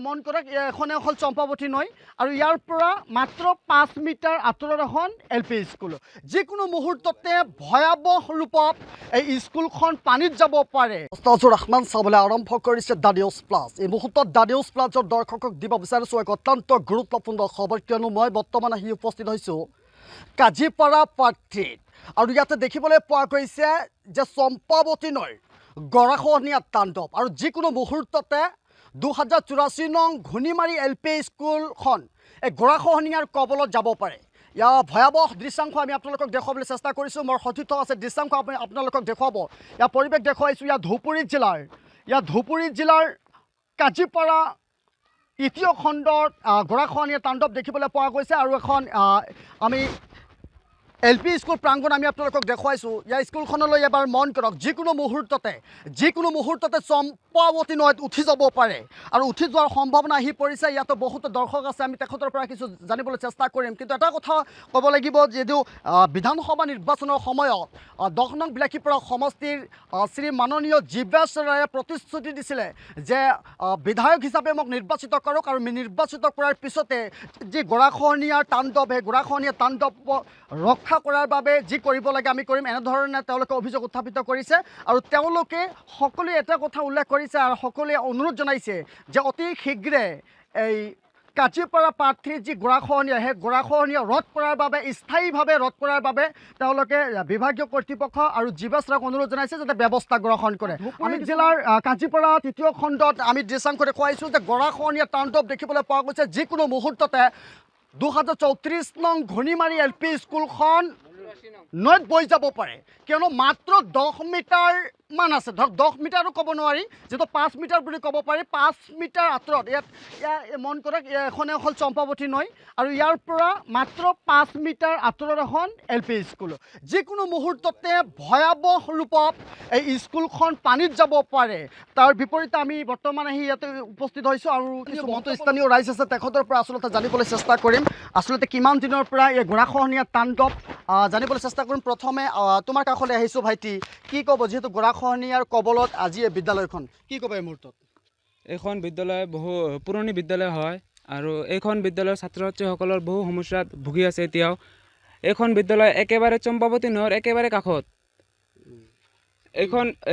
মন কৰক এখনে হ'ল চম্পাৱতী নৈ আৰু ইয়াৰ পৰা মাত্ৰ 5 মিটাৰ আঁতৰত এখন LP স্কুল যিকোনো মুহূৰ্ততে ভয়াৱহ ৰূপত এই স্কুলখন পানীত যাব পাৰে মুস্তাফিজুৰ ৰহমান চাবলৈ আৰম্ভ কৰিছে দ্য নিউজ প্লাছ এই মুহূৰ্তত দ্য নিউজ প্লাছৰ দৰ্শকক দিব বিচাৰিছোঁ এক অত্যন্ত গুৰুত্বপূৰ্ণ খবৰ কিয়নো মই বৰ্তমান আহি উপস্থিত হৈছোঁ কাজিপাৰা প্ৰাৰ্থীত আৰু ইয়াতে দেখিবলৈ পোৱা গৈছে যে চম্পাৱতী নৈৰ গৰাখহনীয়া তাণ্ডৱ আৰু যিকোনো মুহূৰ্ততে 2084 নং ঘূৰ্ণিমাৰী LP স্কুলখন এই গৰাখহনীয়াৰ কবলত যাব পাৰে ইয়াৰ ভয়াৱহ দৃশ্যাংশ আমি আপোনালোকক দেখুৱাবলৈ চেষ্টা কৰিছোঁ মোৰ সতীৰ্থ আছে দৃশ্যাংশ আপোনালোকক দেখুৱাব ইয়াৰ পৰিৱেশ দেখুৱাইছোঁ ইয়াৰ ধুবুৰী জিলাৰ কাজিপাৰা তৃতীয় খণ্ডত গৰাখহনীয়া তাণ্ডৱ দেখিবলৈ পোৱা গৈছে আৰু এখন আমি LP স্কুল প্ৰাংগণ আমি আপোনালোকক দেখুৱাইছোঁ ইয়াৰ স্কুলখনলৈ এবাৰ মন কৰক যিকোনো মুহূৰ্ততে চম্পাৱতী নৈত উঠি যাব পাৰে আৰু উঠি যোৱাৰ সম্ভাৱনা আহি পৰিছে ইয়াতো বহুতো দৰ্শক আছে আমি তেখেতৰ পৰা কিছু জানিবলৈ চেষ্টা কৰিম কিন্তু এটা কথা ক'ব লাগিব যদিও বিধানসভা নিৰ্বাচনৰ সময়ত 10 নং বিলাকীপাৰা সমষ্টিৰ শ্ৰী মাননীয় জীৱেশ ৰায়ে প্ৰতিশ্ৰুতি দিছিলে যে বিধায়ক হিচাপে মোক নিৰ্বাচিত কৰক আৰু নিৰ্বাচিত কৰাৰ পিছতে যি গৰাখহনীয়াৰ তাণ্ডৱ সেই গৰাখহনীয়া তাণ্ডৱ ৰক্ষা কৰাৰ বাবে যি কৰিব লাগে আমি কৰিম এনেধৰণে তেওঁলোকে অভিযোগ উত্থাপিত কৰিছে আৰু তেওঁলোকে সকলোৱে এটা কথা উল্লেখ কৰিছে আৰু সকলোৱে অনুৰোধ জনাইছে যে অতি শীঘ্ৰে এই কাজিপাৰা প্ৰাৰ্থীৰ যি গৰাখহনীয়া সেই গৰাখহনীয়া ৰোধ কৰাৰ বাবে স্থায়ীভাৱে ৰোধ কৰাৰ বাবে তেওঁলোকে বিভাগীয় কৰ্তৃপক্ষ আৰু জীৱেশ ৰায়ক অনুৰোধ জনাইছে যাতে ব্যৱস্থা গ্ৰহণ কৰে আমি জিলাৰ কাজিপাৰা তৃতীয় খণ্ডত আমি দৃশ্যাংশ দেখুৱাইছোঁ যে গৰাখহনীয়া তাণ্ডৱ দেখিবলৈ পোৱা গৈছে যিকোনো মুহূৰ্ততে 2034 নং ঘূৰ্ণিমাৰী LP স্কুলখন নৈত বৈ যাব পাৰে কিয়নো মাত্ৰ 10 মিটাৰ মান আছে ধৰক 10 মিটাৰো ক'ব নোৱাৰি যেটো 5 মিটাৰ বুলি ক'ব পাৰি 5 মিটাৰ আঁতৰত ইয়াত মন কৰক এখনে হ'ল চম্পাৱতী নৈ আৰু ইয়াৰ পৰা মাত্ৰ 5 মিটাৰ আঁতৰত এখন LP স্কুল যিকোনো মুহূৰ্ততে ভয়াৱহ ৰূপত এই স্কুলখন পানীত যাব পাৰে তাৰ বিপৰীতে আমি বৰ্তমান আহি ইয়াতে উপস্থিত হৈছোঁ আৰু কিছু স্থানীয় ৰাইজ আছে তেখেতৰ পৰা আচলতে জানিবলৈ চেষ্টা কৰিম আচলতে কিমান দিনৰ পৰা এই গৰাখহনীয়া তাণ্ডৱ জানিবলৈ চেষ্টা কৰিম প্ৰথমে তোমাৰ কাষলৈ আহিছোঁ ভাইটি কি ক'ব যেহেতু গৰাখহনীয়াৰ কবলত আজি এই বিদ্যালয়খন কি ক'ব এই মুহূৰ্তত এইখন বিদ্যালয় বহু পুৰণি বিদ্যালয় হয় আৰু এইখন বিদ্যালয়ৰ ছাত্ৰ ছাত্ৰীসকলৰ বহু সমস্যাত ভুগি আছে এতিয়াও এইখন বিদ্যালয় একেবাৰে চম্পাৱতী নৈৰ একেবাৰে কাষত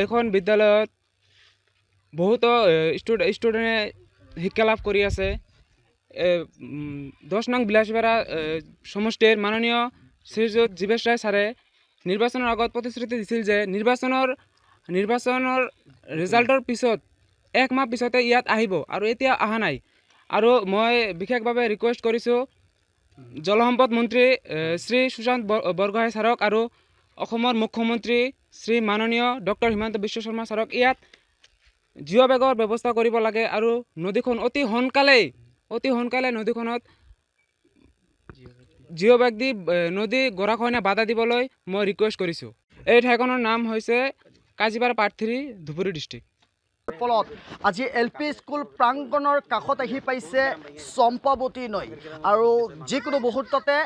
এইখন বিদ্যালয়ত বহুতো ষ্টুডেণ্টে শিক্ষা লাভ কৰি আছে 10 নং বিলাসীপাৰা সমষ্টিৰ মাননীয় শ্ৰীযুত জীৱেশ ৰায় ছাৰে নিৰ্বাচনৰ আগত প্ৰতিশ্ৰুতি দিছিল যে নিৰ্বাচনৰ ৰিজাল্টৰ পিছত 1 মাহ পিছতে ইয়াত আহিব আৰু এতিয়া অহা নাই আৰু মই বিশেষভাৱে ৰিকুৱেষ্ট কৰিছোঁ জলসম্পদ মন্ত্ৰী শ্ৰী সুশান্ত বৰগোহাঁই ছাৰক আৰু অসমৰ মুখ্যমন্ত্ৰী শ্ৰী মাননীয় ডক্টৰ হিমন্ত বিশ্ব শৰ্মা ছাৰক ইয়াত জিঅ' বেগৰ ব্যৱস্থা কৰিব লাগে আৰু নদীখন অতি সোনকালে নদীখনত জিঅ' বেগ দি নদী গৰাখহনীয়া বাধা দিবলৈ মই ৰিকুৱেষ্ট কৰিছোঁ এই ঠাইখনৰ নাম হৈছে কাজিপাৰা প্ৰাৰ্থীৰ ধুবুৰী ডিষ্ট্ৰিক্ট ফলত আজি LP স্কুল প্ৰাংগণৰ কাষত আহি পাইছে চম্পাৱতী নৈ আৰু যিকোনো মুহূৰ্ততে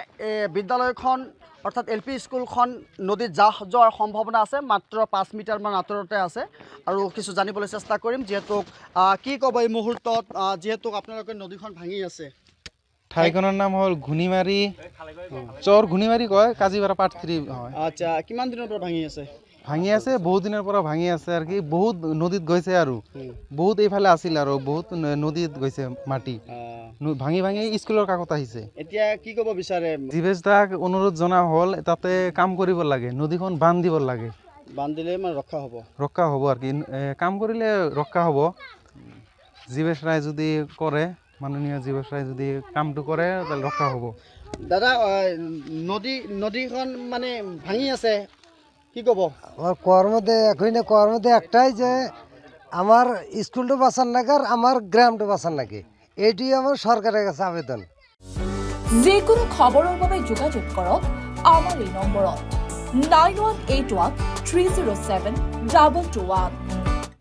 বিদ্যালয়খন অৰ্থাৎ LP স্কুলখন নদীত জাহ যোৱাৰ সম্ভাৱনা আছে মাত্ৰ 5 মিটাৰমান আঁতৰতে আছে আৰু কিছু জানিবলৈ চেষ্টা কৰিম যিহেতু কি ক'ব এই মুহূৰ্তত যিহেতু আপোনালোকে নদীখন ভাঙি আছে ঠাইখনৰ নাম হ'ল ঘূৰ্ণিমাৰী ঘূৰ্ণিমাৰী কয় কাজিপাৰা প্ৰাৰ্থী হয় আচ্ছা কিমান দিনৰ পৰা ভাঙি আছে বহুত দিনৰ পৰা ভাঙি আছে আৰু কি বহুত নদীত গৈছে আৰু বহুত এইফালে আছিল আৰু বহুত নদীত গৈছে মাটি ভাঙি স্কুলৰ কাষত আহিছে এতিয়া কি ক'ব বিচাৰে জীৱেশ দাক অনুৰোধ জনা হ'ল তাতে কাম কৰিব লাগে নদীখন বান্ধ দিব লাগে বান্ধ দিলে মানে ৰক্ষা হ'ব আৰু কি কাম কৰিলে ৰক্ষা হ'ব জীৱেশ ৰায় যদি কৰে মাননীয় জীৱেশ ৰায় যদি কামটো কৰে তাহলে ৰক্ষা হ'ব দাদা নদীখন মানে ভাঙি আছে কি ক'ব কোৱাৰ মধ্যে একটাই যে আমার স্কুলটা বাঁচান লাগে আর আমার গ্রামটা বাঁচান লাগে এইটাই আমার সরকারের কাছে আবেদন যিকোনো খবরের বাবে যোগাযোগ করক আমার এই নম্বরত 9181 307 221